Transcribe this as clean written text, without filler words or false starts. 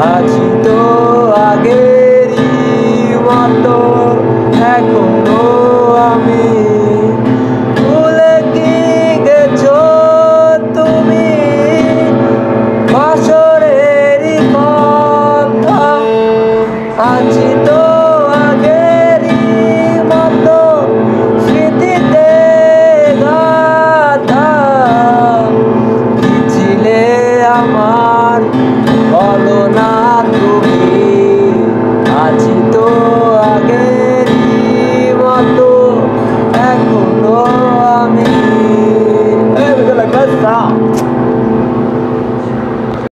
আছি তো আগেরই মতো এখনো আমি। ভুলে কি গেছো তুমি বছরেরই কথা? আছি তো আগেরই মতো স্মৃতিতে গাথা। কি ছিলে আমার বলো না তুমি? আছি তো আগেরই মতো এখনো আমি।